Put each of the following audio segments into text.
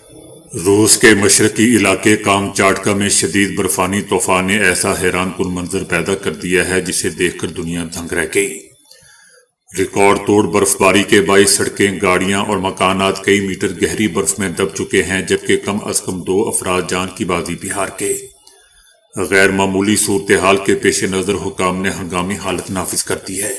روس کے مشرقی علاقے کامچاٹکا میں شدید برفانی طوفان نے ایسا حیران کن منظر پیدا کر دیا ہے جسے دیکھ کر دنیا دنگ رہ گئی۔ ریکارڈ توڑ برف باری کے باعث سڑکیں، گاڑیاں اور مکانات کئی میٹر گہری برف میں دب چکے ہیں، جبکہ کم از کم 2 افراد جان کی بازی بھی ہار گئے۔ غیر معمولی صورتحال کے پیش نظر حکام نے ہنگامی حالت نافذ کر دی ہے۔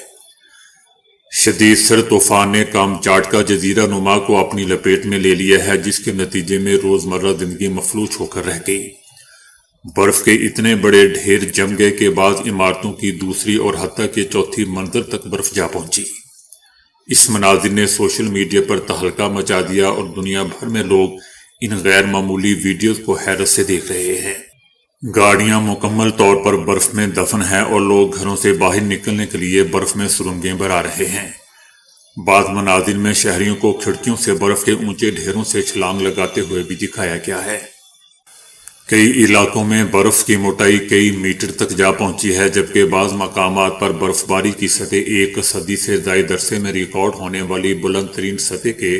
شدید سرد طوفان نے کامچاٹکا جزیرہ نما کو اپنی لپیٹ میں لے لیا ہے، جس کے نتیجے میں روزمرہ زندگی مفلوج ہو کر رہ گئی۔ برف کے اتنے بڑے ڈھیر جم گئے کہ بعض عمارتوں کی دوسری اور حتیٰ کہ چوتھی منزل تک برف جا پہنچی۔ اس مناظر نے سوشل میڈیا پر تہلکہ مچا دیا اور دنیا بھر میں لوگ ان غیر معمولی ویڈیوز کو حیرت سے دیکھ رہے ہیں۔ گاڑیاں مکمل طور پر برف میں دفن ہیں اور لوگ گھروں سے باہر نکلنے کے لیے برف میں سرنگیں بنا رہے ہیں۔ بعض مناظر میں شہریوں کو کھڑکیوں سے برف کے اونچے ڈھیروں سے چھلانگ لگاتے ہوئے بھی دکھایا گیا ہے۔ کئی علاقوں میں برف کی موٹائی کئی میٹر تک جا پہنچی ہے، جبکہ بعض مقامات پر برف باری کی سطح 1 صدی سے زائد عرصے میں ریکارڈ ہونے والی بلند ترین سطح کے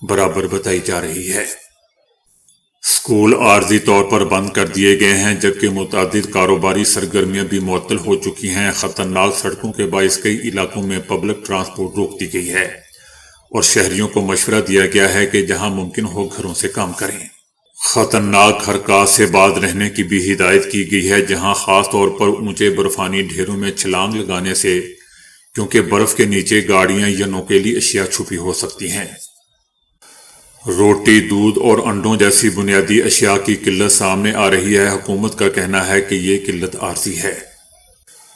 برابر بتائی جا رہی ہے۔ اسکول عارضی طور پر بند کر دیے گئے ہیں، جبکہ متعدد کاروباری سرگرمیاں بھی معطل ہو چکی ہیں۔ خطرناک سڑکوں کے باعث کئی علاقوں میں پبلک ٹرانسپورٹ روک دی گئی ہے اور شہریوں کو مشورہ دیا گیا ہے کہ جہاں ممکن ہو گھروں سے کام کریں۔ خطرناک حرکات سے باز رہنے کی بھی ہدایت کی گئی ہے، جہاں خاص طور پر اونچے برفانی ڈھیروں میں چھلانگ لگانے سے، کیونکہ برف کے نیچے گاڑیاں یا نوکیلی اشیاء چھپی ہو سکتی ہیں۔ روٹی، دودھ اور انڈوں جیسی بنیادی اشیاء کی قلت سامنے آ رہی ہے۔ حکومت کا کہنا ہے کہ یہ قلت عارضی ہے۔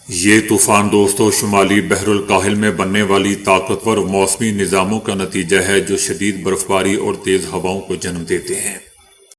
یہ طوفان دوستو شمالی بحر الکاہل میں بننے والی طاقتور موسمی نظاموں کا نتیجہ ہے جو شدید برفباری اور تیز ہواؤں کو جنم دیتے ہیں۔